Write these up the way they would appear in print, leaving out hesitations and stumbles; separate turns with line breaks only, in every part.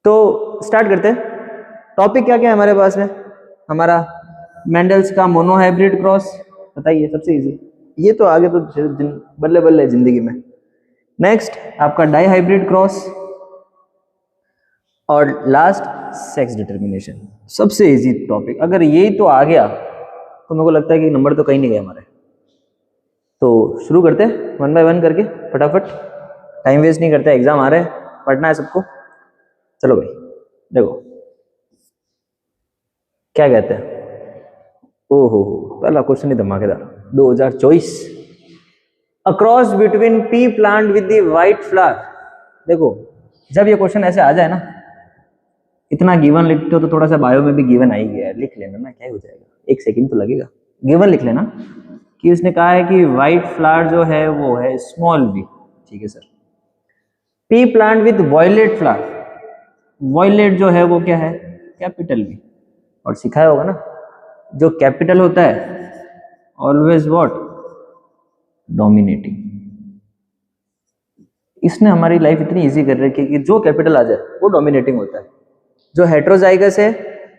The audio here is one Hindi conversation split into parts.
तो स्टार्ट करते हैं। टॉपिक क्या क्या है हमारे पास में? हमारा मेंडल्स का मोनोहाइब्रिड क्रॉस, बताइए सबसे इजी। ये तो आगे तो बल्ले बल्ले जिंदगी में। नेक्स्ट आपका डाई हाइब्रिड क्रॉस, और लास्ट सेक्स डिटर्मिनेशन। सबसे इजी टॉपिक, अगर यही तो आ गया तो मेरे को लगता है कि नंबर तो कहीं नहीं गए हमारे। तो शुरू करते हैं वन बाय वन करके फटाफट, टाइम वेस्ट नहीं करते, एग्जाम आ रहे हैं, पढ़ना है सबको। चलो भाई देखो क्या कहते हैं। ओहो पहला क्वेश्चन ही धमाकेदार। 2024 अ cross between P plant with the white flower. देखो जब ये क्वेश्चन ऐसे आ जाए ना, इतना गिवन लिखते हो तो थोड़ा सा बायो में भी गिवन आ ही गया है, लिख लेना ना, क्या हो जाएगा, एक सेकंड तो लगेगा। गिवन लिख लेना कि उसने कहा है कि व्हाइट फ्लावर जो है वो है स्मॉल वी, ठीक है sir. P plant with violet flower, violet जो है वो क्या है, कैपिटल वी। और सिखाया होगा ना, जो कैपिटल होता है ऑलवेज व्हाट, डोमिनेटिंग। इसने हमारी लाइफ इतनी इजी कर रखी है कि जो कैपिटल आ जाए वो डोमिनेटिंग होता है। जो हेट्रोजाइगस है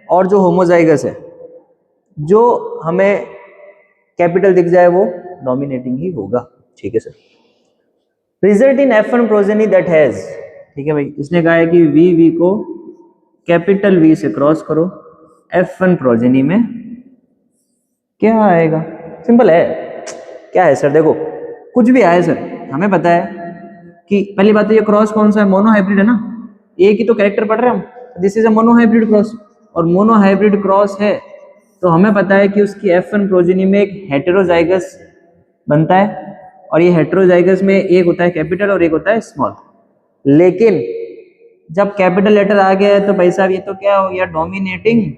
और जो होमोजाइगस है, जो हमें कैपिटल दिख जाए वो डोमिनेटिंग ही होगा, ठीक है sir. Result in F1 progeny that has, ठीक है भाई, इसने कहा है कि वी को कैपिटल वी से क्रॉस करो, F1 प्रोजेनी में क्या आएगा? सिंपल है। क्या है सर? देखो कुछ भी आए सर, हमें पता है कि पहली बात तो ये क्रॉस कौन सा है, मोनोहाइब्रिड है ना, एक ही तो कैरेक्टर पढ़ रहे हैं हम, this is a monohybrid cross. और मोनोहाइब्रिड क्रॉस है तो हमें पता है कि उसकी F1 प्रोजेनी में एक हेटेरोजाइगस बनता है, और ये हेटेरोजाइगस में एक होता है कैपिटल और एक होता है स्मॉल। लेकिन जब कैपिटल लेटर आ गया है तो भाई साहब ये तो क्या हो गया, डोमिनेटिंग।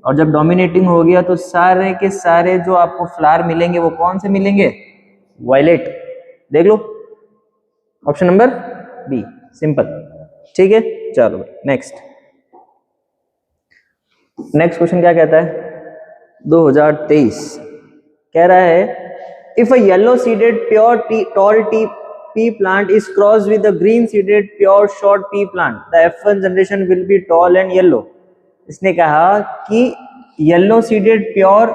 और जब डोमिनेटिंग हो गया तो सारे के सारे जो आपको फ्लावर मिलेंगे वो कौन से मिलेंगे, वायलेट। देख लो ऑप्शन नंबर बी, सिंपल, ठीक है। चलो नेक्स्ट क्वेश्चन क्या कहता है, 2023 कह रहा है if a yellow seeded pure tall T pea plant is crossed with a green seeded pure short pea plant, the F1 generation will be tall and yellow। इसने कहा कि yellow seeded pure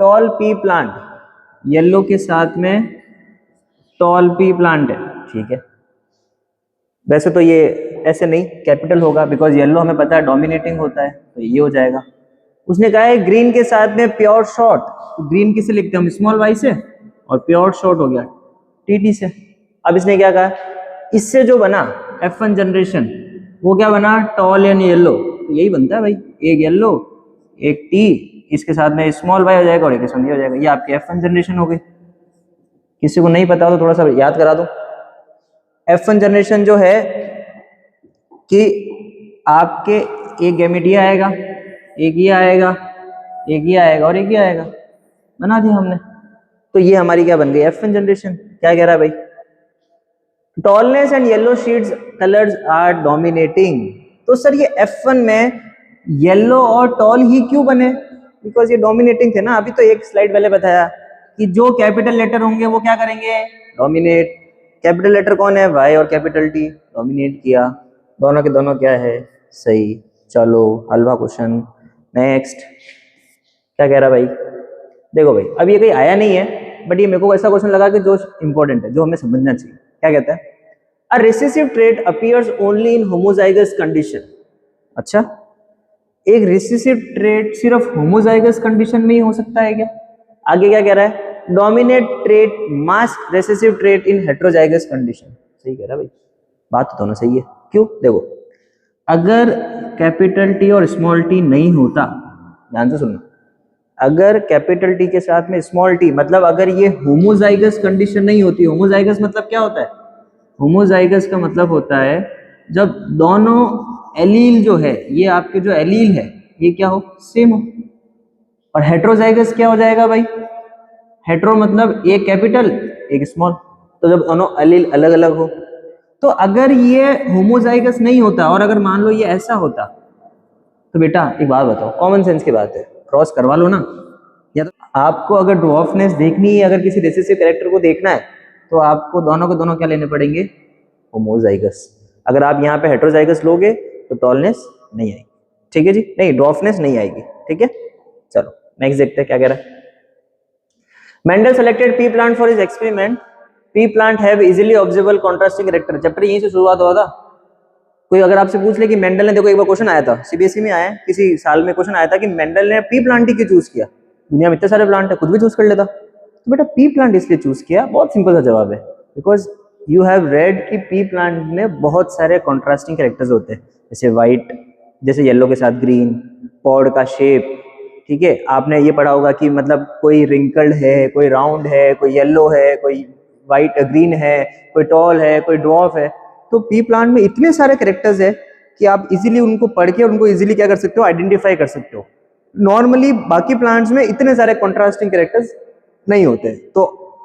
tall P plant, yellow के साथ में टॉल पी प्लांट है, ठीक है। वैसे तो ये ऐसे नहीं, कैपिटल होगा, बिकॉज येलो हमें पता है डोमिनेटिंग होता है, तो ये हो जाएगा। उसने कहा है ग्रीन के साथ में प्योर शॉर्ट, ग्रीन किसे लिखते हैं हम, स्मॉल वाई से, और प्योर शॉर्ट हो गया टीटी से। अब इसने क्या कहा, इससे जो बना F1 जनरेशन वो क्या बना, टॉल एंड येलो। तो यही बनता है भाई, एक येलो एक टी, इसके साथ में स्मॉल वाई हो जाएगा और एक स्मॉल हो जाएगा, ये आपकी F1 जनरेशन हो गई। किसी को नहीं पता हो तो थोड़ा सा याद करा दो। F1 जनरेशन जो है कि आपके एक गैमेट आएगा, एक ये आएगा, एक ये आएगा और एक ये आएगा, बना दिया हमने। तो ये हमारी क्या बन गई, F1 जनरेशन। क्या कह रहा है भाई, tallness and yellow seeds colours are dominating. तो सर ये F1 में येलो और टॉल ही क्यों बने, बिकॉज ये डोमिनेटिंग थे ना। अभी तो एक स्लाइड पहले बताया कि जो कैपिटल लेटर होंगे वो क्या करेंगे, डोमिनेट। कैपिटल लेटर कौन है, वाई और कैपिटल टी, डोमिनेट किया, दोनों के दोनों क्या है, सही। चलो हलवा क्वेश्चन नेक्स्ट। क्या कह रहा भाई, देखो भाई अब ये कहीं आया नहीं है, बट ये मेरे को ऐसा क्वेश्चन लगा कि जो इंपॉर्टेंट है, जो हमें समझना चाहिए। क्या कहता है, अ recessive trait appears only in homozygous condition. अच्छा, एक रिसेसिव ट्रेट सिर्फ होमोजाइगस कंडीशन में ही हो सकता है क्या? आगे क्या कह रहा है, dominate trait mask recessive trait इन हेटेरोजाइगस कंडीशन। सही कह रहा है भाई, बात तो दोनों सही है। क्यों, देखो अगर कैपिटल टी और स्मॉल टी नहीं होता, ध्यान से सुनना, अगर कैपिटल टी के साथ में स्मॉल टी, मतलब अगर ये होमोजाइगस कंडीशन नहीं होती, होमोजाइगस मतलब क्या होता है, होमोजाइगस का मतलब होता है जब दोनों एलील जो है, ये आपके जो एलील है ये क्या हो, सेम हो। और हेट्रोजाइगस क्या हो जाएगा भाई, हेट्रो मतलब एक कैपिटल एक स्मॉल, तो जब दोनों एलील अलग अलग हो। तो अगर ये होमोजाइगस नहीं होता और अगर मान लो ये ऐसा होता, तो बेटा एक बात बताओ, कॉमन सेंस की बात है, क्रॉस करवा लो ना। या तो आपको अगर ड्वार्फनेस देखनी है, अगर किसी रिसेसिव कैरेक्टर को देखना है, तो आपको दोनों के दोनों क्या लेने पड़ेंगे, होमोजाइगस। अगर आप यहाँ पे हेटेरोजाइगस लोगे तो टॉलनेस नहीं आएगी, ठीक है जी, नहीं ड्वार्फनेस नहीं आएगी, ठीक है। चलो नेक्स्ट देखते हैं क्या कह रहा है। Mendel selected P plant for his experiment, P plant have easily observable contrasting character. Chapter यहीं से शुरुआत हुआ था। कोई अगर आपसे पूछ ले कि मेंडल ने, देखो एक बार क्वेश्चन आया था सीबीएसई में, आया किसी साल में क्वेश्चन आया था कि मेंडल ने पी प्लांट ही क्यों चूज किया, दुनिया में इतने सारे प्लांट है, खुद भी चूज कर लेता। तो बेटा पी प्लांट इसलिए चूज किया, बहुत सिंपल सा जवाब है, बिकॉज यू हैव रेड कि पी प्लांट में बहुत सारे कॉन्ट्रास्टिंग कैरेक्टर्स होते हैं, जैसे व्हाइट, जैसे येलो के साथ ग्रीन, पॉड का शेप, ठीक है। आपने ये पढ़ा होगा कि मतलब कोई रिंकल्ड है, कोई राउंड है, कोई येलो है, कोई व्हाइट ग्रीन है, कोई टॉल है, कोई ड्वार्फ है। तो पी प्लांट में इतने सारे कैरेक्टर्स है कि आप इजीली उनको पढ़ के उनको इजीली क्या कर सकते हो, आइडेंटिफाई कर सकते हो। नॉर्मली बाकी प्लांट्स में इतने सारे कॉन्ट्रास्टिंग कैरेक्टर्स नहीं होते। तो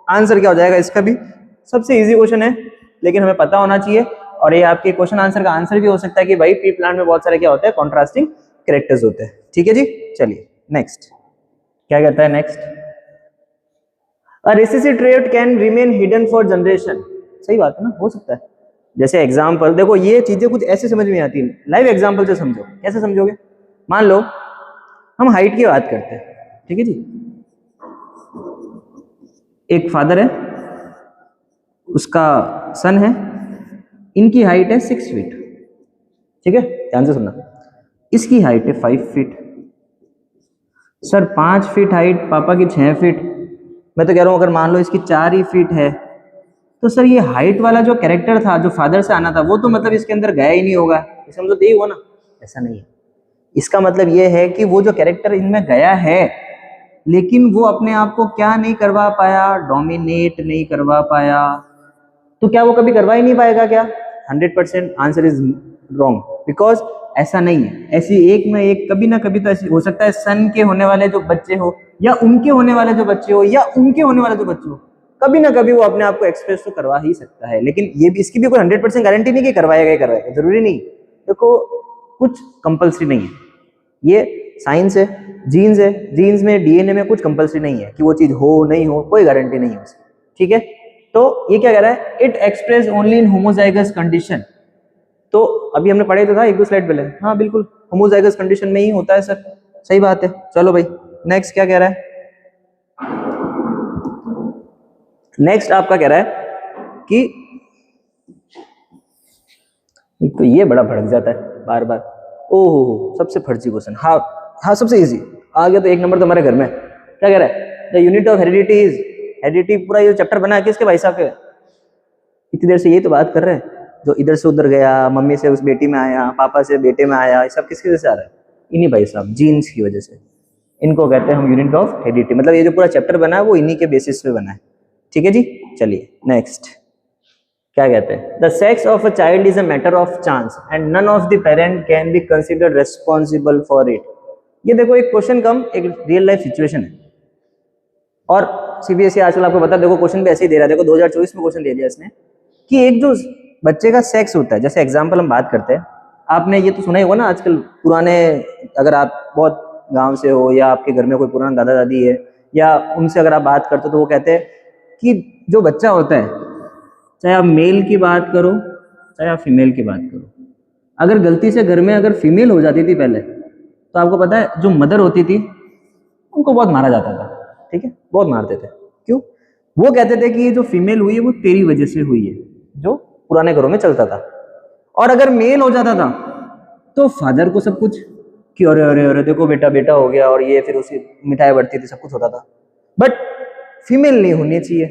आंसर क्या हो जाएगा इसका भी, सबसे इजी क्वेश्चन है लेकिन हमें पता होना चाहिए, और ये आपके क्वेश्चन आंसर का आंसर भी हो सकता है कि भाई पी प्लांट में बहुत सारे क्या होते हैं, कॉन्ट्रास्टिंग कैरेक्टर्स होते हैं, ठीक है जी। चलिए नेक्स्ट क्या कहता है, next a recessive trait can remain hidden for generation. सही बात है ना, हो सकता है। जैसे एग्जाम्पल देखो, ये चीजें कुछ ऐसे समझ में आती है, लाइव एग्जाम्पल से समझो। कैसे समझोगे, मान लो हम हाइट की बात करते हैं, ठीक है जी। एक फादर है, उसका सन है, इनकी हाइट है 6 फीट, ठीक है, ध्यान से सुनना। इसकी हाइट है 5 फीट। सर 5 फीट हाइट, पापा की 6 फीट, मैं तो कह रहा हूं अगर मान लो इसकी 4 ही फीट है, तो सर ये हाइट वाला जो कैरेक्टर था जो फादर से आना था वो तो मतलब इसके अंदर गया ही नहीं होगा, इसका मतलब यही हुआ ना। ऐसा नहीं है, इसका मतलब ये है कि वो जो कैरेक्टर इनमें गया है लेकिन वो अपने आप को क्या नहीं करवा पाया, डोमिनेट नहीं करवा पाया। तो क्या वो कभी करवा ही नहीं पाएगा क्या? 100% आंसर इज रॉन्ग, बिकॉज ऐसा नहीं है। ऐसी एक में एक कभी ना कभी तो ऐसी हो सकता है, सन के होने वाले जो बच्चे हो या उनके होने वाले जो बच्चे हो या उनके होने वाले जो बच्चे हो, कभी ना कभी वो अपने आप को एक्सप्रेस तो करवा ही सकता है। लेकिन ये भी, इसकी भी कोई 100% गारंटी नहीं कि करवाएगा ही करवाएगा, जरूरी नहीं। देखो कुछ कंपल्सरी नहीं है, ये साइंस है, जीन्स है, जीन्स में डीएनए में कुछ कंपल्सरी नहीं है कि वो चीज हो नहीं हो, कोई गारंटी नहीं है उसकी, ठीक है। तो ये क्या कह रहा है, it express only in homozygous condition. तो अभी हमने पढ़े तो था 1-2 स्लाइड पहले, हाँ बिल्कुल होमोजाइगस कंडीशन में ही होता है सर, सही बात है। चलो भाई नेक्स्ट क्या कह रहा है, नेक्स्ट आपका कह रहा है कि तो ये बड़ा भड़क जाता है बार बार, ओहो सबसे फर्जी क्वेश्चन, हाँ हाँ सबसे इजी आ गया, तो 1 नंबर तो हमारे घर में। क्या कह रहा है, the unit of heredity is, heredity पूरा ये चैप्टर बना है किसके, भाई साहब के। इतनी देर से ये तो बात कर रहे हैं, जो इधर से उधर गया, मम्मी से उस बेटी में आया, पापा से बेटे में आया, ये सब किसकी वजह से आ रहा है, इन्हीं भाई साहब जीन्स की वजह से। इनको कहते हैं हम यूनिट ऑफ हेरिडिटी, मतलब ये जो पूरा चैप्टर बना है वो इन्हीं के बेसिस पे बना है, ठीक है जी। चलिए नेक्स्ट क्या कहते हैं, the sex of a child is a matter of chance and none of the parent can be considered responsible for it. ये देखो एक क्वेश्चन कम एक रियल लाइफ सिचुएशन है, और सीबीएसई आजकल आपको पता, देखो क्वेश्चन भी ऐसे ही दे रहा है। देखो 2024 में क्वेश्चन दे दिया इसने कि एक जो बच्चे का सेक्स होता है, जैसे एग्जाम्पल हम बात करते हैं, आपने ये तो सुना ही होगा ना आजकल पुराने, अगर आप बहुत गांव से हो या आपके घर में कोई पुराना दादा दादी है या उनसे अगर आप बात करते हो तो वो कहते हैं कि जो बच्चा होता है, चाहे आप मेल की बात करो चाहे आप फीमेल की बात करो, अगर गलती से घर में अगर फीमेल हो जाती थी पहले, तो आपको पता है जो मदर होती थी उनको बहुत मारा जाता था, ठीक है, बहुत मारते थे। क्यों? वो कहते थे कि ये जो फीमेल हुई है वो तेरी वजह से हुई है, जो पुराने घरों में चलता था। और अगर मेल हो जाता था तो फादर को सब कुछ कि अरे अरे अरे देखो बेटा बेटा हो गया, और ये फिर उसी मिठाई बढ़ती थी, सब कुछ होता था, बट फीमेल नहीं होनी चाहिए।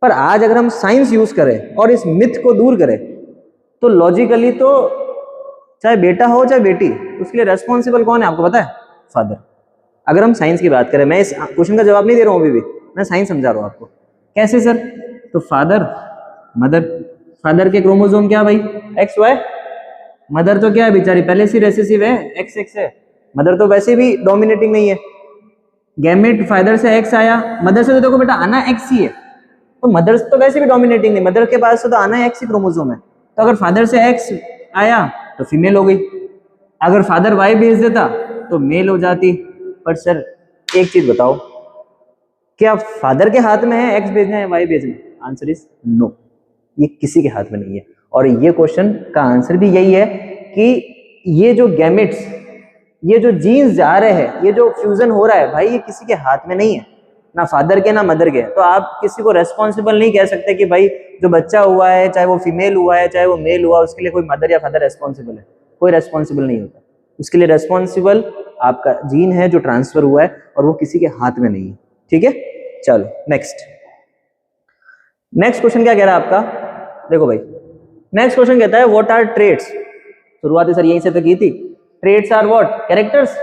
पर आज अगर हम साइंस यूज करें और इस मिथ को दूर करें, तो लॉजिकली तो चाहे बेटा हो चाहे बेटी, उसके लिए रेस्पॉन्सिबल कौन है आपको पता है? फादर। अगर हम साइंस की बात करें, मैं इस क्वेश्चन का जवाब नहीं दे रहा हूं अभी भी, मैं साइंस समझा रहा हूं आपको। कैसे सर? तो फादर मदर, फादर के क्रोमोसोम क्या भाई, XY, मदर तो क्या है बेचारी पहले से रेसेसिव है, XX है, मदर तो वैसे भी डोमिनेटिंग नहीं है। गैमेट फादर से X आया, मदर से तो देखो बेटा आना X ही है, तो मदर तो वैसे भी डोमिनेटिंग नहीं, मदर के पास तो आना X ही क्रोमोसोम है। तो अगर फादर से X आया तो फीमेल हो गई, अगर फादर Y भेज देता तो मेल हो जाती। पर सर एक चीज बताओ, क्या फादर के हाथ में है X भेजना है Y भेजना? आंसर इज नो, ये किसी के हाथ में नहीं है। और ये क्वेश्चन का आंसर भी यही है कि ये जो गैमेट्स, ये जो जीन्स जा रहे हैं, ये जो फ्यूजन हो रहा है भाई, ये किसी के हाथ में नहीं है, ना फादर के ना मदर के। तो आप किसी को रेस्पॉन्सिबल नहीं कह सकते कि भाई जो बच्चा हुआ है, चाहे वो फीमेल हुआ है चाहे वो मेल हुआ, उसके लिए कोई मदर या फादर रेस्पॉन्सिबल है। कोई रेस्पॉन्सिबल नहीं होता उसके लिए। रेस्पॉन्सिबल आपका जीन है जो ट्रांसफर हुआ है, और वो किसी के हाथ में नहीं है। ठीक है, चलो नेक्स्ट क्वेश्चन क्या कह रहा है आपका। देखो भाई, नेक्स्ट क्वेश्चन कहता है व्हाट आर ट्रेड्स। शुरुआत सर यहीं से तो की थी। Traits are what? कैरेक्टर्स।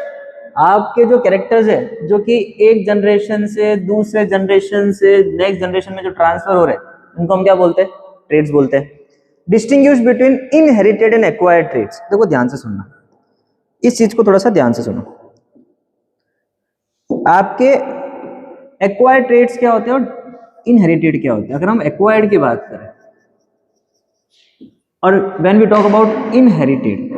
आपके जो कैरेक्टर्स है जो कि एक जनरेशन से दूसरे जनरेशन से नेक्स्ट जनरेशन में जो ट्रांसफर हो रहे हैं, उनको हम क्या बोलते हैं? ट्रेड्स बोलते हैं। Distinguish between inherited and acquired traits. देखो ध्यान से सुनना, इस चीज को थोड़ा सा ध्यान से सुनो। आपके एक्वायर्ड ट्रेड्स क्या होते हैं और इनहेरिटेड क्या होते हैं? अगर हम एक्वायर्ड की बात करें और when we talk about inherited,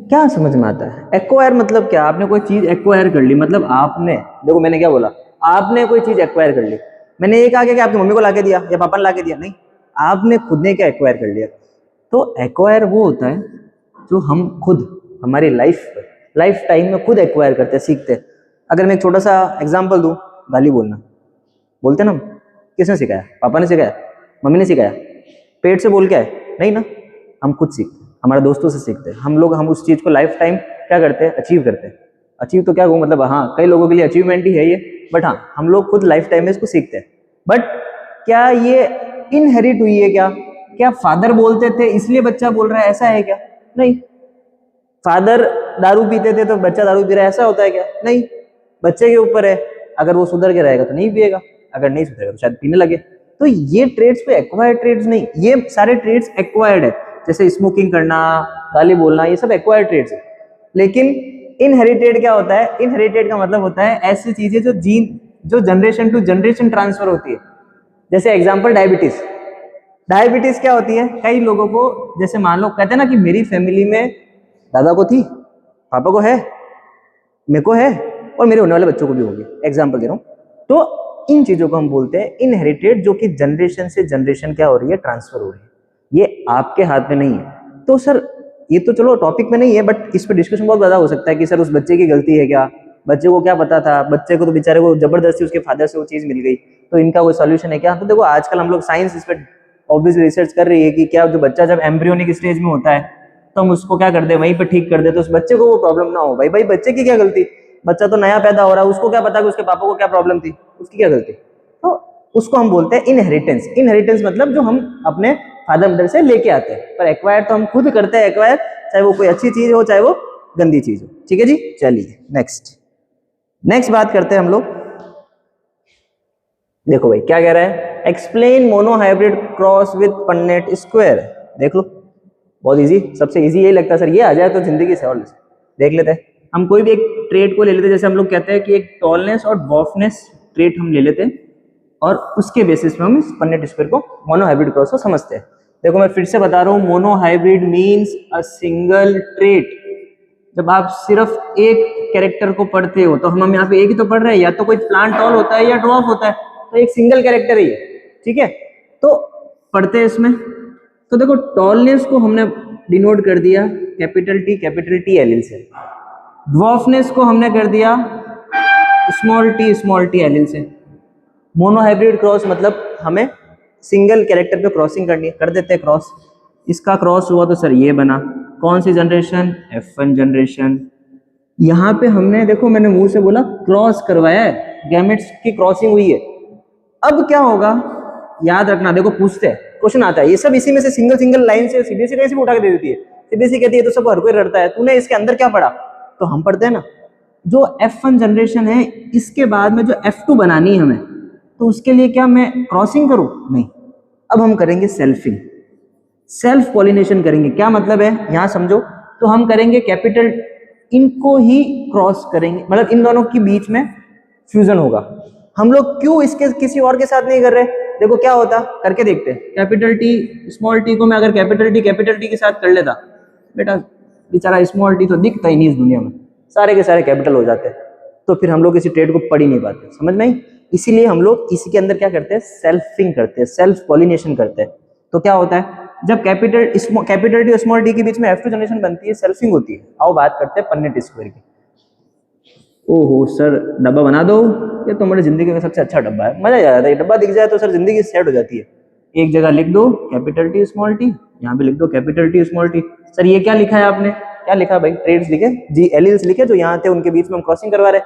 क्या समझ में आता है? एक्वायर मतलब क्या? आपने कोई चीज एक्वायर कर ली, मतलब आपने, देखो मैंने क्या बोला, आपने कोई चीज एक्वायर कर ली। मैंने ये कहा कि आपकी मम्मी को लाके दिया या पापा ने लाके दिया, नहीं, आपने खुद ने क्या एक्वायर कर लिया। तो एक्वायर वो होता है जो हम खुद हमारी लाइफ टाइम में खुद एक्वायर करते हैं, सीखते हैं। अगर मैं एक छोटा सा एग्जाम्पल दूं, गाली बोलना बोलते ना हम, किसने सिखाया? पापा ने सिखाया? मम्मी ने सिखाया? पेट से बोल के आए? नहीं ना, हम खुद सीखते हैं, हमारे दोस्तों से सीखते हैं। हम उस चीज को लाइफ टाइम क्या करते हैं? अचीव करते हैं। अचीव तो क्या कहूँ, मतलब हाँ, कई लोगों के लिए अचीवमेंट ही है ये, बट हाँ, हम लोग खुद लाइफ टाइम में इसको सीखते हैं। बट क्या ये इनहेरिट हुई है? क्या फादर बोलते थे इसलिए बच्चा बोल रहा है, ऐसा है क्या? नहीं। फादर दारू पीते थे तो बच्चा दारू पी रहा है, ऐसा होता है क्या? नहीं। बच्चे के ऊपर है, अगर वो सुधर के रहेगा तो नहीं पिएगा, अगर नहीं सुधरेगा तो शायद पीने लगे। तो ये ट्रेड्स पे एक्वायर्ड ट्रेड्स नहीं, ये सारे ट्रेड्स एक्वायर्ड है। जैसे स्मोकिंग करना, गाली बोलना, ये सब एक्वायर्ड ट्रेड्स है। लेकिन इनहेरिटेड क्या होता है? इनहेरिटेड का मतलब होता है ऐसी चीजें जो जनरेशन टू जनरेशन ट्रांसफर होती है। जैसे एग्जांपल डायबिटीज क्या होती है? कई लोगों को, जैसे मान लो कहते हैं ना कि मेरी फैमिली में दादा को थी, पापा को है, मेरे को है, और मेरे होने वाले बच्चों को भी होगी। एग्जाम्पल दे रहा हूँ। तो इन चीजों को हम बोलते हैं इनहेरिटेड, जो कि जनरेशन से जनरेशन क्या हो रही है? ट्रांसफर हो रही है। ये आपके हाथ में नहीं है। तो सर ये तो चलो टॉपिक में नहीं है, बट इस पर डिस्कशन बहुत ज्यादा हो सकता है कि सर उस बच्चे की गलती है क्या? बच्चे को क्या पता था? बच्चे को तो बेचारे को जबरदस्ती उसके फादर से वो चीज मिल गई, तो इनका कोई सॉल्यूशन है क्या? तो देखो आजकल हम लोग साइंस इस पर ऑब्वियसली रिसर्च कर रही है कि क्या जो बच्चा जब एम्ब्रियोनिक स्टेज में होता है तो हम उसको क्या कर दे, वहीं पर ठीक कर दे, तो उस बच्चे को वो प्रॉब्लम ना हो। भाई बच्चे की क्या गलती? बच्चा तो नया पैदा हो रहा है, उसको क्या पता कि उसके पापा को क्या प्रॉब्लम थी? उसकी क्या गलती? तो उसको हम बोलते हैं इनहेरिटेंस। इनहेरिटेंस मतलब जो हम अपने फादर मदर से लेके आते हैं, पर एक्वायर तो हम खुद करते हैं। एक्वायर चाहे वो कोई अच्छी चीज हो चाहे वो गंदी चीज हो। ठीक है जी, चलिए नेक्स्ट बात करते हैं हम लोग। देखो भाई क्या कह रहा है? Explain monohybrid cross with Punnett square. देख लो, बहुत इजी, सबसे इजी यही लगता है सर, ये आ जाए तो जिंदगी से। और देख लेते हैं, हम कोई भी एक ट्रेट को ले लेते हैं। जैसे हम लोग कहते हैं कि एक टॉलनेस और डॉर्फनेस ट्रेट हम ले लेते हैं, और उसके बेसिस पे हम इस पन्नेट स्क्वायर को, मोनोहाइब्रिड क्रॉस को समझते हैं। देखो मैं फिर से बता रहा हूँ, monohybrid means a single trait. जब आप सिर्फ एक कैरेक्टर को पढ़ते हो, तो हम यहाँ पे एक ही तो पढ़ रहे हैं, या तो कोई प्लांट टॉल होता है या ड्वार्फ होता है, तो एक सिंगल कैरेक्टर ही है। ठीक है, तो पढ़ते हैं इसमें। तो देखो टॉलनेस को हमने डिनोट कर दिया कैपिटल टी एल से, ड्वार्फनेस को हमने कर दिया स्मॉल टी एल से। मोनोहाइब्रिड क्रॉस मतलब हमें सिंगल कैरेक्टर पे क्रॉसिंग करनी है, कर देते हैं क्रॉस। इसका क्रॉस हुआ तो सर ये बना, कौन सी जनरेशन? F1 generation. यहाँ पे हमने, देखो मैंने मुंह से बोला क्रॉस करवाया है, गैमेट्स की क्रॉसिंग हुई है। अब क्या होगा याद रखना, देखो पूछते हैं, क्वेश्चन आता है, ये सब इसी में से सिंगल लाइन से सीधी लाइन से उठा के दे देती है। सीधी कहती है तो सब हर कोई रटता है, तूने इसके अंदर क्या पढ़ा? तो हम पढ़ते हैं ना, जो F1 जनरेशन है, इसके बाद में जो F2 बनानी है हमें, तो उसके लिए क्या मैं क्रॉसिंग करूं? नहीं, अब हम करेंगे सेल्फ पॉलिनेशन करेंगे। क्या मतलब है यहाँ समझो, तो हम करेंगे कैपिटल, इनको ही क्रॉस करेंगे, मतलब इन दोनों के बीच में फ्यूजन होगा। हम लोग क्यों इसके किसी और के साथ नहीं कर रहे? देखो क्या होता, करके देखते हैं। कैपिटल टी स्मॉल टी को मैं अगर कैपिटल टी के साथ कर लेता, बेटा बेचारा स्मॉल टी तो दिखता ही नहीं इस दुनिया में, सारे के सारे कैपिटल हो जाते हैं, तो फिर हम लोग इसी ट्रेड को पढ़ ही नहीं पाते, समझ में? इसीलिए हम लोग इसी के अंदर क्या करते हैं? सेल्फिंग करते हैं, सेल्फ पॉलिनेशन करते हैं। तो क्या होता है, जब कैपिटल टी स्मॉल टी के बीच में F2 जनरेशन बनती है, सेल्फिंग होती है। आओ बात करते हैं पन्नेट स्क्वायर की। ओहो सर डब्बा बना दो, ये तो मेरी जिंदगी का सबसे अच्छा डब्बा है, मजा आ जाता है। डब्बा दिख जाए तो सर जिंदगी सेट हो जाती है। एक जगह लिख दो कैपिटल टी स्मॉल टी, यहाँ पे लिख दो capital T small T. Sir ये क्या लिखा है आपने? क्या लिखा भाई? ट्रेड्स लिखे जी, एलिल्स लिखे जो यहाँ थे उनके बीच में हम क्रॉसिंग करवा रहे।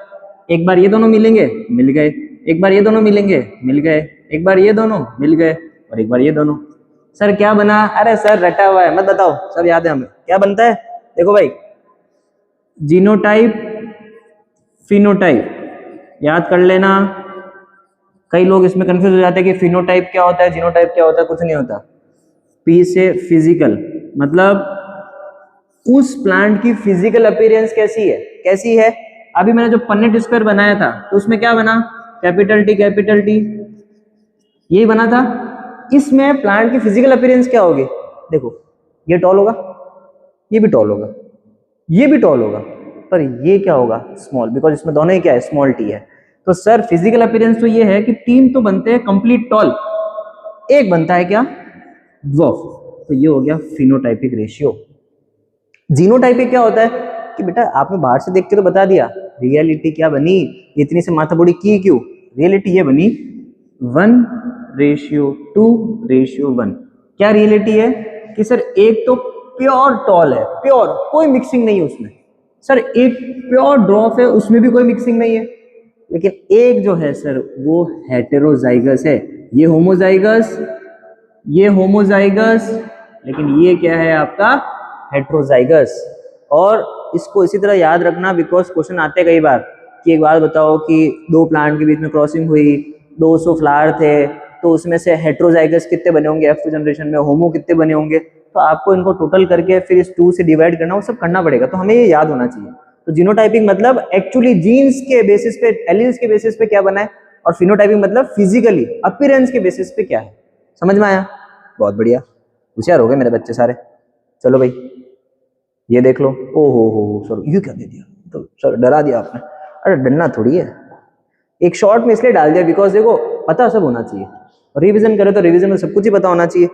एक बार ये दोनों मिलेंगे, मिल गए। एक बार ये दोनों मिलेंगे, मिल गए। एक बार ये दोनों मिल गए और एक बार ये दोनों। सर क्या बना? अरे सर रटा हुआ है, मत बताओ, सब याद है हमें। क्या बनता है? देखो भाई, जीनोटाइप फिनोटाइप, याद कर लेना। कई लोग इसमें कंफ्यूज हो जाते हैं कि फिनोटाइप क्या होता है, जीनोटाइप क्या होता है। कुछ नहीं होता। पी से फिजिकल, मतलब उस प्लांट की फिजिकल अपीयरेंस कैसी है, कैसी है। अभी मैंने जो पन्नेट स्क्वायर बनाया था तो उसमें क्या बना? कैपिटल टी यही बना था। इसमें प्लांट की फिजिकल अपीयरेंस क्या होगी? देखो, ये टॉल होगा, ये भी टॉल होगा, ये भी टॉल होगा, पर ये क्या होगा? स्मॉल, बिकॉज इसमें दोनों ही क्या है? स्मॉल टी है। तो सर फिजिकल अपीयरेंस तो ये है कि 3 तो बनते हैं कंप्लीट टॉल, एक बनता है क्या? ड्वार्फ। तो ये हो गया फिनोटाइपिक रेशियो। जीनोटाइपिक क्या होता है कि बेटा आपने बाहर से देख के तो बता दिया, रियलिटी क्या बनी? इतनी से माथा बड़ी की क्यों? रियलिटी ये बनी 1:2:1। क्या रियलिटी है कि सर एक तो प्योर टॉल है, प्योर, कोई मिक्सिंग नहीं है उसमें। सर एक प्योर ड्रॉप है, उसमें भी कोई मिक्सिंग नहीं है। लेकिन एक जो है सर वो हेटेरोजाइगस है, ये होमोजाइगस, ये होमोजाइगस, लेकिन ये क्या है आपका? हेटेरोजाइगस। और इसको इसी तरह याद रखना, बिकॉज क्वेश्चन आते हैं कई बार कि एक बात बताओ कि 2 प्लांट के बीच में क्रॉसिंग हुई, 200 फ्लावर थे, तो उसमें से हेटेरोजाइगस कितने बने होंगे F2 जनरेशन में, होमो कितने बने होंगे। तो आपको इनको टोटल करके फिर इस 2 से डिवाइड करना, वो सब करना पड़ेगा। तो हमें ये याद होना चाहिए। तो जीनोटाइपिंग मतलब एक्चुअली जीन्स के बेसिस पे, एलील्स के बेसिस पे क्या बना है, और फिनोटाइपिंग मतलब फिजिकली अपीयरेंस के बेसिस पे क्या है। समझ में आया? बहुत बढ़िया, होशियार हो गए मेरे बच्चे सारे। चलो भाई ये देख लो। ओ हो सर ये क्या दे दिया? तो सर डरा दिया आपने। अरे डरना थोड़ी है, एक शॉर्ट में इसलिए डाल दिया बिकॉज देखो पता सब होना चाहिए, रिवीजन करे तो रिवीजन में सब कुछ ही पता होना चाहिए।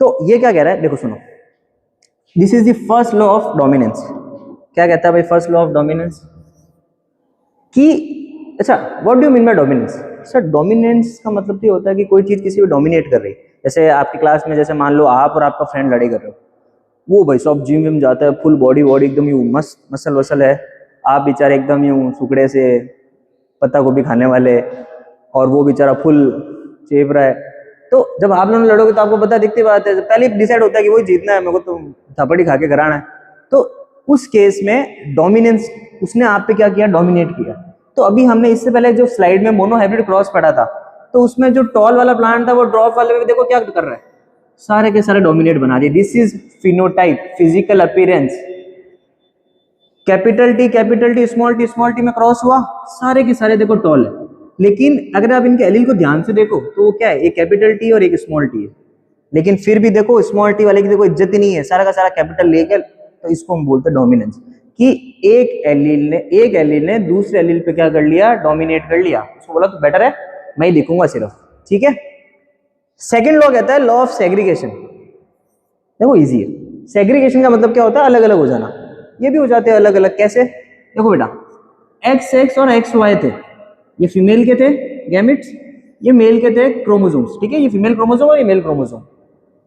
तो ये क्या कह रहा है, देखो सुनो, this is the first law of dominance. क्या कहता है भाई फर्स्ट लॉ ऑफ डोमिनेंस? कि अच्छा what do you mean by dominance? Sir dominance का मतलब तो ये होता है कि कोई चीज किसी को डोमिनेट कर रही है। जैसे आपकी क्लास में, जैसे मान लो आप और आपका फ्रेंड लड़ाई कर रहे हो, वो भाई सब जिम विम जाता है, फुल बॉडी एकदम यूं मस्त मसल वसल है, आप बेचारे एकदम यूं सुकड़े से पत्ता गोभी खाने वाले, और वो बेचारा फुल चेप रहा है। तो जब आप लोग लड़ोगे तो आपको पता दिखती बात है, पहले डिसाइड होता है कि वही जीतना है, मेरे को तो थपड़ी खा के कराना है। तो उस केस में डोमिनेंस, उसने आप पे क्या किया? डोमिनेट किया। तो अभी हमने इससे पहले जो स्लाइड में मोनोहाइब्रिड क्रॉस पढ़ा था, तो उसमें जो टॉल वाला प्लांट था वो ड्रॉप वाले में देखो क्या कर रहा है, सारे के सारे डोमिनेट बना दिए। This is phenotype, physical appearance. Capital T small T में क्रॉस हुआ, सारे के सारे देखो टॉल है। लेकिन अगर आप इनके एलील को ध्यान से देखो तो वो क्या है? एक कैपिटल टी और एक स्मॉल टी है। लेकिन फिर भी देखो स्मॉल टी वाले की देखो इज्जत ही नहीं है, सारा का सारा कैपिटल लेके। तो इसको हम बोलते हैं डोमिनेंस, कि एक एलील ने दूसरे एलील पे क्या कर लिया? डोमिनेट कर लिया। उसको बोला तो बेटर है मैं ही दिखूंगा सिर्फ, ठीक है। सेकेंड लॉ कहता है लॉ ऑफ सेग्रीगेशन। देखो इजी है, सेग्रीगेशन का मतलब क्या होता है? अलग अलग हो जाना। ये भी हो जाते हैं अलग अलग। कैसे? देखो बेटा, XX और XY थे, ये फीमेल के थे गैमेट्स, ये मेल के थे क्रोमोसोम्स, ठीक है। ये फीमेल क्रोमोसोम और ये मेल क्रोमोसोम।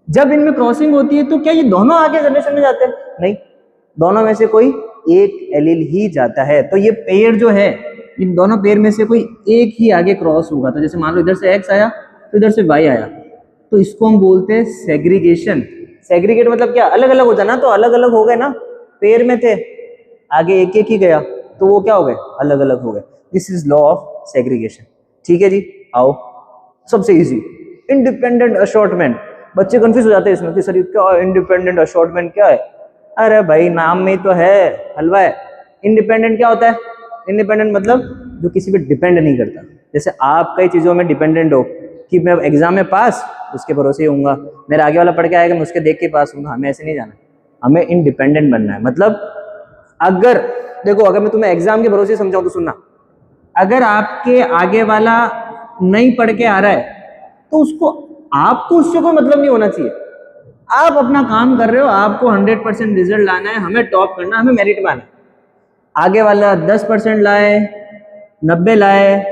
जब इनमें क्रॉसिंग होती है तो क्या ये दोनों आगे जनरेशन में जाते हैं? नहीं, दोनों में से कोई एक एलील ही जाता है। तो ये पेयर जो है, इन दोनों पेयर में से कोई एक ही आगे क्रॉस होगा। तो जैसे मान लो इधर से X आया तो इधर से Y आया, तो इसको हम बोलते हैं सेग्रीगेशन। सेग्रीगेट मतलब क्या? अलग अलग हो जाना। तो अलग अलग हो गए ना, पेयर में थे, आगे एक एक ही गया, तो वो क्या हो गए? अलग अलग हो गए। This is law of segregation, ठीक है जी। आओ सबसे इजी, इंडिपेंडेंट असॉर्टमेंट। बच्चे कंफ्यूज हो जाते हैं इसमें कि सर क्या इंडिपेंडेंट असॉर्टमेंट क्या है? अरे भाई नाम में तो है, हलवा है। इंडिपेंडेंट क्या होता है? इंडिपेंडेंट मतलब जो किसी पे डिपेंड नहीं करता। जैसे आप कई चीजों में डिपेंडेंट हो कि मैं एग्जाम में पास, उसके भरोसे ही होऊंगा, मेरा आगे वाला पढ़ के आएगा मैं उसके देख के पास होऊंगा। हमें ऐसे नहीं जाना, हमें इंडिपेंडेंट बनना है। मतलब अगर देखो, अगर मैं तुम्हें एग्जाम के भरोसे समझाऊं तो सुनना, अगर आपके आगे वाला नहीं पढ़ के आ रहा है तो उसको, आपको उससे कोई मतलब नहीं होना चाहिए। आप अपना काम कर रहे हो, आपको 100% रिजल्ट लाना है, हमें टॉप करना, हमें मेरिट में आना है। आगे वाला 10% लाए, 90 लाए,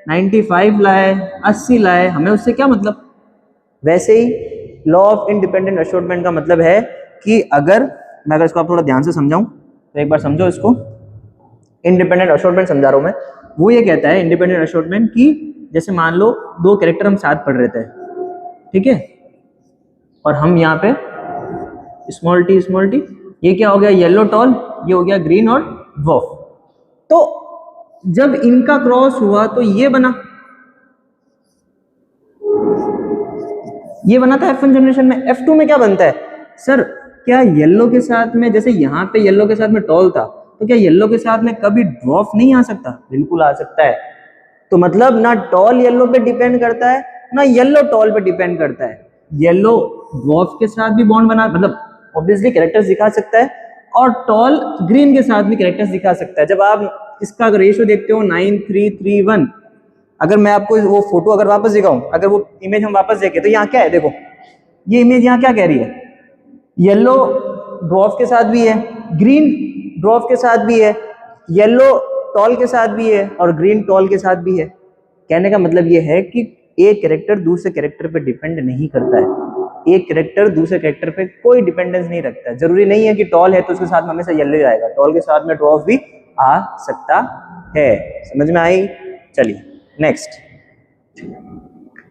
95 लाए, 80 लाए, हमें उससे क्या मतलब। वैसे ही लॉ ऑफ इंडिपेंडेंट अशोर्टमेंट का मतलब है कि अगर मैं इसको आप थोड़ा ध्यान से समझाऊं तो एक बार समझो इसको। इंडिपेंडेंट अशोर्टमेंट समझा रहा हूं मैं। वो ये कहता है इंडिपेंडेंट अशोर्टमेंट कि जैसे मान लो दो कैरेक्टर हम साथ पढ़ रहे थे, ठीक है, और हम यहाँ पे स्मॉल टी, ये क्या हो गया, येलो टॉल, ये हो गया ग्रीन और ड्वार्फ। तो जब इनका क्रॉस हुआ तो ये बना था F1 जनरेशन में। F2 में क्या बनता है सर, क्या येलो के साथ में, जैसे यहाँ पे येलो के साथ में टॉल था, तो क्या येलो के साथ में कभी ड्वार्फ नहीं आ सकता? बिल्कुल आ सकता है। तो मतलब ना टॉल येलो पे डिपेंड करता है, ना येलो टॉल पे डिपेंड करता है। येलो ड्वार्फ के साथ भी बॉन्ड बना, मतलब ऑब्वियसली कैरेक्टर्स दिखा सकता है, और टॉल ग्रीन के साथ भी कैरेक्टर्स दिखा सकता है। जब आप इसका रेशियो देखते हो 9:3:1, अगर मैं आपको वो फोटो अगर वापस दिखाऊं, अगर वो इमेज हम वापस देखें तो यहाँ क्या है, देखो ये इमेज यहाँ क्या कह रही है, येलो ड्वार्फ के साथ भी है, ग्रीन ड्वार्फ के साथ भी है, येलो टॉल के साथ भी है, और ग्रीन टॉल के साथ भी है। कहने का मतलब ये है कि एक कैरेक्टर दूसरे कैरेक्टर पे डिपेंड नहीं करता है। एक कैरेक्टर दूसरे कैरेक्टर पे कोई डिपेंडेंस नहीं रखता है। जरूरी नहीं है कि टॉल है तो उसके साथ में हमेशा येलो ही आएगा, टॉल के साथ में ड्वार्फ भी आ सकता है। समझ में आई? चलिए नेक्स्ट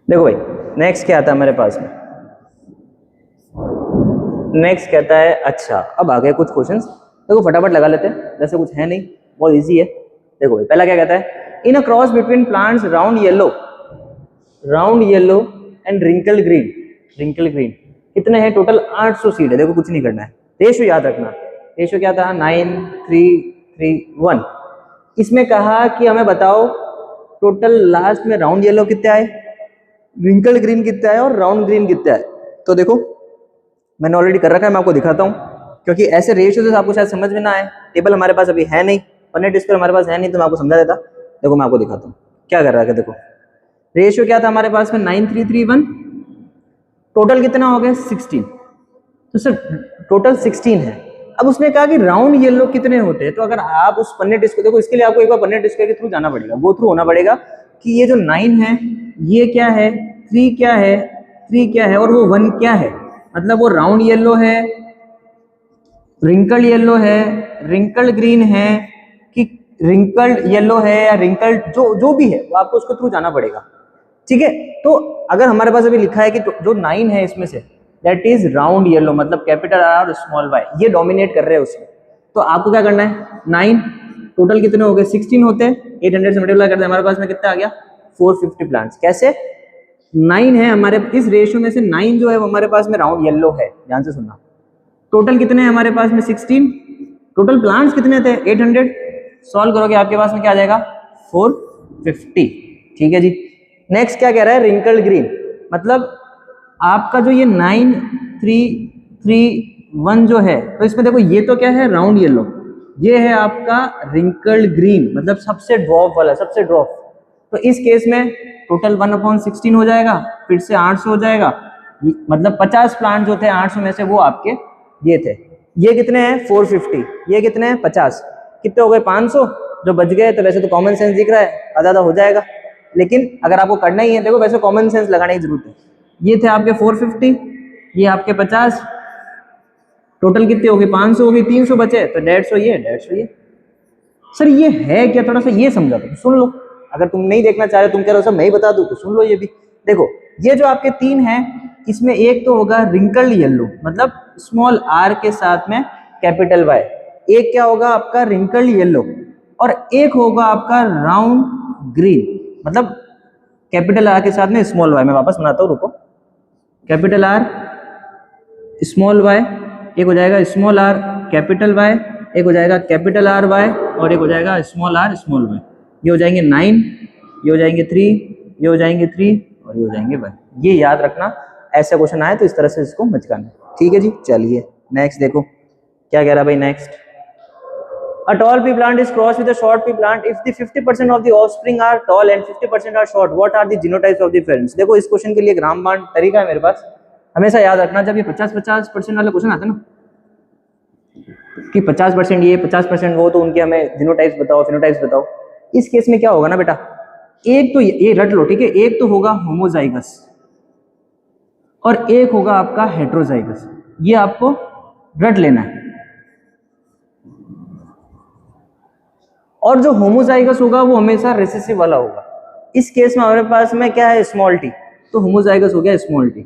देखो भाई, नेक्स्ट क्या आता है हमारे पास में। नेक्स्ट कहता है, अच्छा अब आ गए कुछ क्वेश्चंस, देखो फटाफट लगा लेते हैं, जैसे कुछ है नहीं, बहुत इजी है। देखो भाई पहला क्या कहता है, in a cross between plants round yellow and wrinkle green कितने हैं टोटल? 800 सीड है। देखो कुछ नहीं करना है, रेशियो याद रखना। रेशियो क्या था? 9:3:1। इसमें कहा कि हमें बताओ टोटल लास्ट में राउंड येलो कितने आए, रिंकल ग्रीन कितने आए, और राउंड ग्रीन कितने आए। तो देखो मैंने ऑलरेडी कर रखा है, मैं आपको दिखाता हूँ, क्योंकि ऐसे रेशियो से आपको शायद समझ में ना आए। टेबल हमारे पास अभी है नहीं, पन्ने स्क्वायर हमारे पास है नहीं, तो मैं आपको समझा देता। देखो मैं आपको दिखाता हूँ क्या कर रहा है। देखो रेशियो क्या था हमारे पास में, 9:3:1। टोटल कितना हो गया? 16। तो सर टोटल 16 है। अब उसने कहा कि राउंड येलो कितने होते हैं। तो अगर आप उस पन्ने टेस्ट को देखो, इसके लिए आपको एक बार पन्ने टेस्ट के थ्रू जाना पड़ेगा, गो थ्रू होना पड़ेगा कि ये जो 9 है ये क्या है, 3 क्या है, 3 क्या है, और वो 1 क्या है। मतलब वो राउंड येलो है, रिंकल येलो है, रिंकल ग्रीन है, कि रिंकल येलो है या रिंकल जो भी है, वो आपको उसके थ्रू जाना पड़ेगा। ठीक है, तो अगर हमारे पास अभी लिखा है कि जो 9 है इसमें say that is round yellow, मतलब कैपिटल आर और स्मॉल वाई, ये डोमिनेट कर रहे हैं उसमें। तो आपको क्या करना है, 9 टोटल कितने हो गए? 16 होते हैं, 800 से मल्टीप्लाई करते हैं, हमारे पास में कितना आ गया? 450 प्लांट्स। कैसे? 9 है हमारे इस रेशियो में से 9 जो है वो हमारे पास में राउंड येलो है। ध्यान से सुनना, टोटल कितने हैं हमारे पास में? 16। टोटल प्लांट्स कितने थे? 800। सॉल्व करोगे आपके पास में क्या आ जाएगा? 450। ठीक है जी। नेक्स्ट क्या कह रहा है? रिंकल ग्रीन, मतलब आपका जो ये 9:3:1 जो है, तो इसमें देखो ये तो क्या है? Round yellow. ये है आपका रिंकल ग्रीन, मतलब सबसे ड्रॉप वाला, सबसे ड्रॉप। तो इस केस में टोटल 1/16 हो जाएगा, फिर से 800 हो जाएगा, मतलब 50 प्लांट जो थे 800 में से वो आपके ये थे। ये कितने हैं? 450। ये कितने हैं? 50। कितने हो गए? 500 जो बच गए। तो वैसे तो कॉमन सेंस दिख रहा है आधा हो जाएगा, लेकिन अगर आपको करना ही है, देखो वैसे कॉमन सेंस लगाने की जरूरत है। ये थे आपके 450, ये आपके 50, टोटल कितने हो गए? 500 हो गई, 300 बचे तो 150 ये, 150 ये। सर ये है क्या? थोड़ा सा ये समझा दो, सुन लो। अगर तुम नहीं देखना चाह रहे, तुम कह रहे हो सर मैं ही बता दूं, तो सुन लो ये भी। देखो ये जो आपके 3 हैं, इसमें एक तो होगा रिंकल्ड येलो, मतलब स्मॉल आर के साथ में कैपिटल वाई। एक क्या होगा आपका? Wrinkled yellow. और एक होगा आपका राउंड ग्रीन, मतलब कैपिटल आर के साथ में स्मॉल वाई। मैं वापस बनाता हूँ, रुको। कैपिटल आर स्मॉल वाई, एक हो जाएगा स्मॉल आर कैपिटल वाई, एक हो जाएगा कैपिटल आर वाई, और एक हो जाएगा स्मॉल आर स्मॉल वाई। ये हो जाएंगे 9, ये हो जाएंगे 3, ये हो जाएंगे 3, और ये हो जाएंगे 1। ये याद रखना, ऐसा क्वेश्चन आए तो इस तरह से इसको मचकाना। ठीक है जी। चलिए नेक्स्ट देखो क्या कह रहा है भाई। Next, a tall pea plant is crossed with a short pea plant if the 50% of the offspring are tall and 50% are short, what are the genotypes of the parents? देखो इस क्वेश्चन के लिए एक रामबाण तरीका है मेरे पास। हमेशा याद रखना जब ये 50-50% वाले क्वेश्चन आते हैं ना कि 50% ये 50% वो, तो उनके हमें जीनोटाइप्स बताओ, फिनोटाइप्स बताओ। इस केस में क्या होगा ना बेटा, एक तो ये रट लो, ठीक है, एक तो होगा होमोजाइगस और एक होगा आपका हेट्रोजाइगस, ये आपको रट लेना है। और जो होमोजाइगस होगा वो हमेशा रिसेसिव वाला होगा। इस केस में हमारे पास में क्या है, स्मॉल टी, तो होमोजाइगस हो गया स्मॉल टी।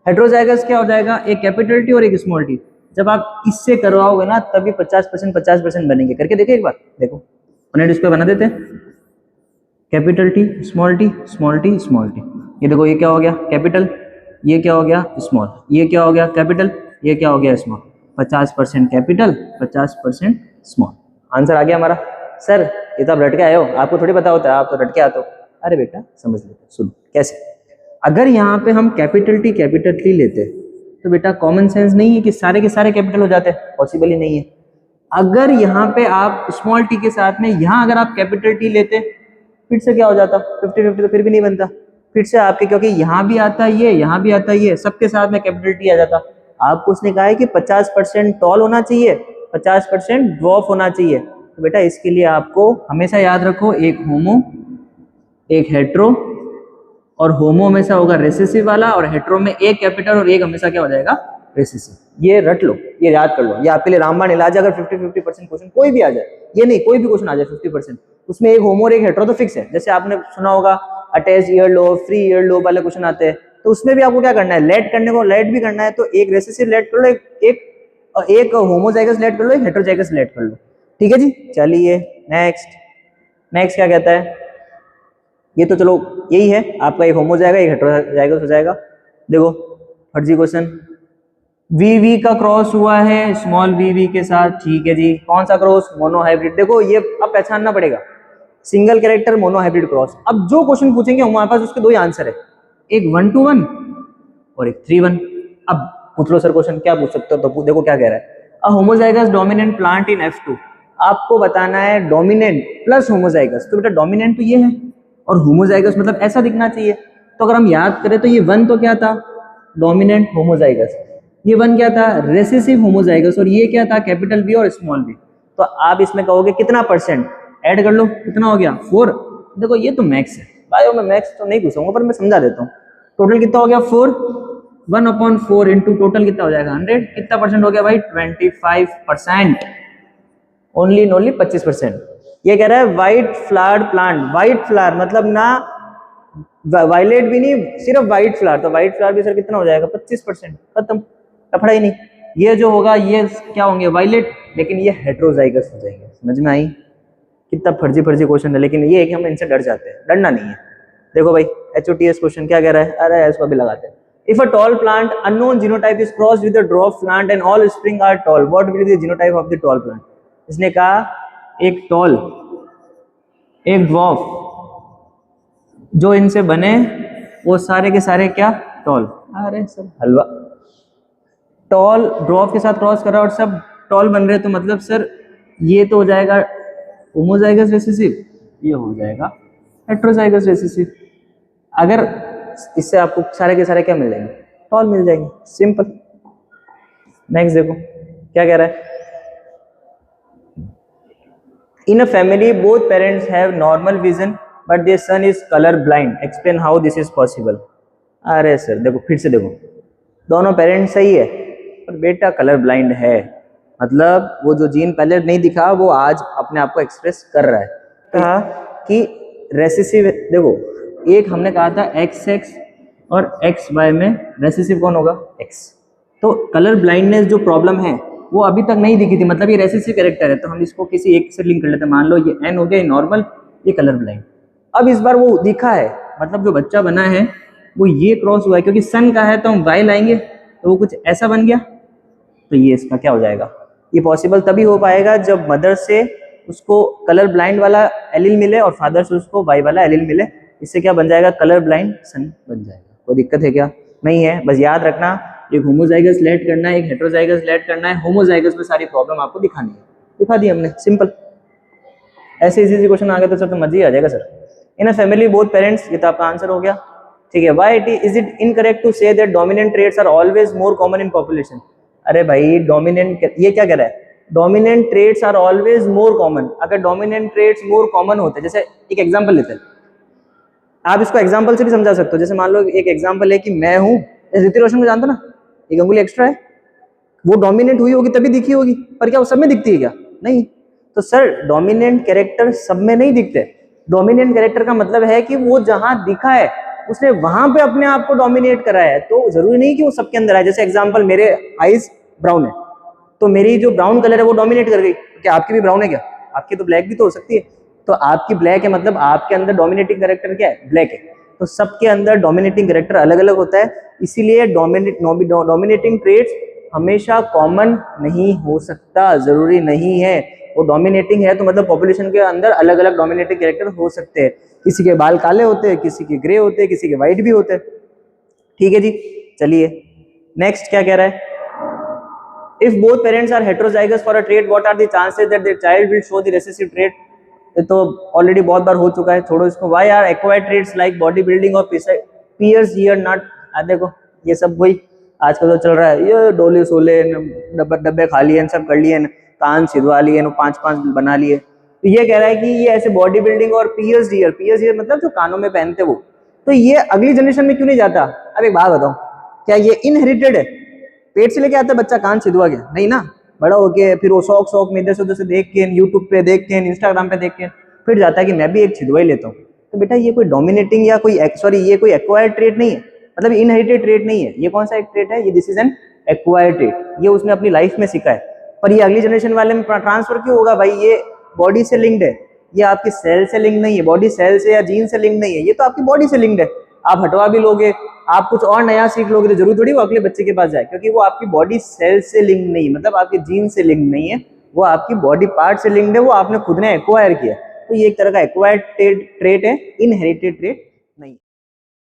हेट्रोजाइगस क्या हो जाएगा, एक कैपिटल टी और एक स्मॉल टी। जब आप इससे करवाओगे ना तभी 50% बनेंगे। करके देखिए एक बार, देखो अपने डिस्प्ले बना देते हैं, capital T small T small T small T. ये देखो ये क्या हो गया कैपिटल, ये क्या हो गया स्मॉल, ये क्या हो गया कैपिटल, ये क्या हो गया स्मॉल। 50% capital 50% small. आंसर आ गया हमारा। सर ये तो आप रट के आए हो, आपको थोड़ी पता होता है, आप तो रट के आते हो। अरे बेटा समझ लेते, सुनो कैसे। अगर यहाँ पे हम कैपिटल टी लेते तो बेटा कॉमन सेंस नहीं है कि सारे के सारे कैपिटल हो जाते हैं, पॉसिबल ही नहीं है। अगर यहाँ पे आप स्मॉल टी के साथ में यहाँ अगर आप कैपिटल टी लेते फिर से क्या हो जाता, 50-50 तो फिर भी नहीं बनता। फिर से आपके, क्योंकि यहाँ भी आता है ये, यहाँ भी आता है ये, सबके साथ में कैपिटल टी आ जाता। आपको उसने कहा है कि 50% टॉल होना चाहिए, 50% ड्वार्फ होना चाहिए। तो बेटा इसके लिए आपको हमेशा याद रखो, एक होमो एक हेट्रो, और होमो हमेशा होगा रेसेसिव वाला, और हेट्रो में एक कैपिटल और एक हमेशा क्या हो जाएगा, रेसेसिव। ये रट लो, ये याद कर लो, ये आपके लिए रामबाण इलाज है। अगर 50-50% क्वेश्चन कोई भी आ जाए, ये नहीं कोई भी क्वेश्चन आ जाए 50%, उसमें एक होमो और एक हेट्रो तो फिक्स है। जैसे आपने सुना होगा attach ear lobe, free ear lobe वाले क्वेश्चन आते हैं, तो उसमें भी आपको क्या करना है, लेट करने को, लेट भी करना है तो एक रेसेसिव लेट कर लो, एक होमोजाइगस लेट कर लो, एक हेट्रोजाइगस लेट कर लो। ठीक है जी, चलिए नेक्स्ट क्या कहता है। ये तो चलो यही है आपका, एक होमो जाएगा एक हेट्रोजाइगस हो जाएगा। देखो फर्जी क्वेश्चन, वी का क्रॉस हुआ है स्मॉल वी के साथ, ठीक है जी, कौन सा क्रॉस, मोनो हाइब्रिड। देखो ये अब पहचानना पड़ेगा, single character mono hybrid cross. अब जो क्वेश्चन पूछेंगे हमारे पास उसके दो ही आंसर है, एक 1-to-1 और एक 3-1। अब पूछ लो सर क्वेश्चन क्या पूछ सकते हो, तो देखो क्या कह रहा है, a homozygous dominant plant in F2। आपको बताना है डोमिनेंट प्लस होमोजाइगस, तो बेटा डोमिनेंट तो ये है और होमोजाइगस मतलब ऐसा दिखना चाहिए। तो अगर हम याद करें तो ये 1 तो क्या था, डोमिनेंट होमोजाइगस, ये 1 क्या था, रेसेसिव होमोजाइगस, और ये क्या था, कैपिटल बी और स्मॉल बी। तो आप इसमें कहोगे कितना परसेंट, ऐड कर लो, कितना हो गया 4। देखो ये तो मैक्स है, बायो में मैक्स तो नहीं पूछूंगा पर मैं समझा देता हूँ। टोटल कितना हो गया 4, 1/4 इंटू टोटल कितना हो जाएगा 100। कितना परसेंट हो गया भाई, 25%, ओनली 25%। ये कह रहा है white flower plant, white flower मतलब ना वायलेट भी नहीं, सिर्फ व्हाइट फ्लावर, तो व्हाइट फ्लावर भी सर कितना हो जाएगा 25%, खत्म, टफड़ा ही नहीं। ये जो होगा ये क्या होंगे, वायलेट, लेकिन ये हेट्रोजाइगस हो जाएंगे। समझ में आई, कितना फर्जी क्वेश्चन है, लेकिन ये है कि हम इनसे डर जाते हैं, डरना नहीं है। देखो भाई HOTS क्वेश्चन क्या कह रहा है, अरे इसको भी लगाते हैं। If a tall plant unknown genotype is crossed with a dwarf plant and all spring are tall, what will be the genotype of the tall plant? इसने कहा एक टॉल एक ड्वार्फ, जो इनसे बने वो सारे के सारे क्या, टॉल। अरे सर हलवा, टॉल ड्वार्फ के साथ क्रॉस कर रहा है और सब टॉल बन रहे, तो मतलब सर ये तो हो जाएगा होमोजाइगस रेसेसिव, ये हो जाएगा हेट्रोजाइगस रेसेसिव। अगर इससे आपको सारे के सारे क्या मिल जाएंगे, टॉल मिल जाएंगे, सिंपल। नेक्स्ट देखो क्या कह रहा है, in a family both parents have normal vision but their son is colour blind, explain how this is possible. अरे सर देखो फिर से देखो, दोनों पेरेंट्स सही है पर बेटा कलर ब्लाइंड है, मतलब वो जो जीन पहले नहीं दिखा वो आज अपने आप को एक्सप्रेस कर रहा है। कहा कि रेसेसिव, देखो एक हमने कहा था XX और XY में रेसेसिव कौन होगा, X। तो कलर ब्लाइंडनेस जो प्रॉब्लम है वो अभी तक नहीं दिखी थी, मतलब ये रेसेसिव कैरेक्टर है, तो हम इसको किसी एक से लिंक कर लेते हैं। मान लो ये N हो गया, ये नॉर्मल, ये कलर ब्लाइंड। अब इस बार वो दिखा है, मतलब जो बच्चा बना है वो ये क्रॉस हुआ है, क्योंकि सन का है तो हम Y लाएंगे तो वो कुछ ऐसा बन गया, तो ये इसका क्या हो जाएगा। ये पॉसिबल तभी हो पाएगा जब मदर से उसको कलर ब्लाइंड वाला एलील मिले और फादर से उसको Y वाला एलील मिले, इससे क्या बन जाएगा, कलर ब्लाइंड सन बन जाएगा। कोई दिक्कत है क्या, नहीं है। बस याद रखना एक होमोजाइगस लेट करना है, एक हेट्रोजाइगस लेट करना है, होमोजाइगस में सारी प्रॉब्लम आपको दिखानी है, दिखा दी हमने, सिंपल। ऐसे इजी क्वेश्चन आ गए तो सर तो मजा ही आ जाएगा sir. In a family both parents, ये तो आपका आंसर हो गया। ठीक है, why is it incorrect to say that dominant traits are always more common in population? अरे भाई डोमिनेंट, ये क्या कह रहा है, dominant traits are always more common. अगर डोमिनेंट ट्रेट्स मोर कॉमन होते, जैसे एक एग्जांपल लेते हैं, आप इसको एग्जांपल से भी समझा सकते हो। जैसे मान लो एक एग्जांपल है कि मैं हूं, ऋतिक रोशन को जानते हो ना, एक अंगुली एक्स्ट्रा है, वो डोमिनेंट हुई होगी तभी दिखी होगी, पर क्या वो सब में दिखती है क्या? नहीं। तो सर डोमिनेंट कैरेक्टर सब में नहीं दिखते। डोमिनेंट कैरेक्टर का मतलब है कि वो जहां दिखा है उसने वहां पे अपने आप को डोमिनेट करा है, तो जरूरी नहीं कि वो सबके अंदर आए। जैसे एग्जांपल, मेरे आईज ब्राउन है, तो मेरी जो ब्राउन कलर है वो डोमिनेट कर गई। क्या आपकी भी ब्राउन है क्या? आपकी तो ब्लैक भी तो हो सकती है। तो आपकी ब्लैक है मतलब आपके अंदर डोमिनेटिंग कैरेक्टर क्या है? ब्लैक है। तो सबके अंदर डोमिनेटिंग कैरेक्टर अलग अलग होता है, इसीलिए डोमिनेटिंग ट्रेट्स हमेशा कॉमन नहीं हो सकता, जरूरी नहीं है। वो डोमिनेटिंग है तो मतलब पॉपुलेशन के अंदर अलग अलग डोमिनेटिंग कैरेक्टर हो सकते हैं। किसी के बाल काले होते हैं, किसी के ग्रे होते हैं, किसी के व्हाइट भी होते हैं। ठीक है जी, चलिए नेक्स्ट क्या कह रहा है, if both parents are heterozygous for a trait, what are the chances that their child will show the recessive trait? ये तो ऑलरेडी बहुत बार हो चुका है, छोड़ो इसको। Why are acquired traits like body building और पियर्स ईयर नॉट? देखो ये सब वही आजकल तो चल रहा है, ये डोले सोले डब्बे खा लिए, सब कर लिए, कान छिदवा लिए, 5-5 बना लिए। तो ये कह रहा है कि ये ऐसे बॉडी बिल्डिंग और पियर्स ईयर मतलब जो कानों में पहनते वो, तो ये अगली जनरेशन में क्यों नहीं जाता? अब एक बात बताओ, क्या ये इनहेरिटेड है? पेट से लेके आता है बच्चा कान छिदवा के? नहीं ना, बड़ा होके फिर वो शौक में इधर से उधर से देख के, यूट्यूब पे देख के, इंस्टाग्राम पे देख के फिर जाता है कि मैं भी एक छिदवा ही लेता हूँ। तो बेटा ये कोई डोमिनेटिंग या कोई ये कोई एक्वायर्ड ट्रेट नहीं है, मतलब इनहेरिटेड ट्रेट नहीं है। ये कौन सा एक ट्रेट है? ये this is an acquired trait, ये उसने अपनी लाइफ में सीखा है। पर ये अगली जनरेशन वाले में ट्रांसफर क्यों होगा भाई? ये बॉडी से लिंक्ड है, ये आपकी सेल से लिंक नहीं है, बॉडी सेल से या जीन से लिंक नहीं है, ये तो आपकी बॉडी से लिंक्ड है। आप हटवा भी लोगे, आप कुछ और नया सीख लोगे तो जरूर थोड़ी वो अगले बच्चे के पास जाए, क्योंकि वो आपकी बॉडी सेल से लिंक नहीं, मतलब आपके जीन से लिंक नहीं है, वो आपकी बॉडी पार्ट से लिंक्ड है, वो आपने खुद ने एक्वायर किया। तो ये एक तरह का एक्वायर्ड ट्रेट है, इनहेरिटेड ट्रेट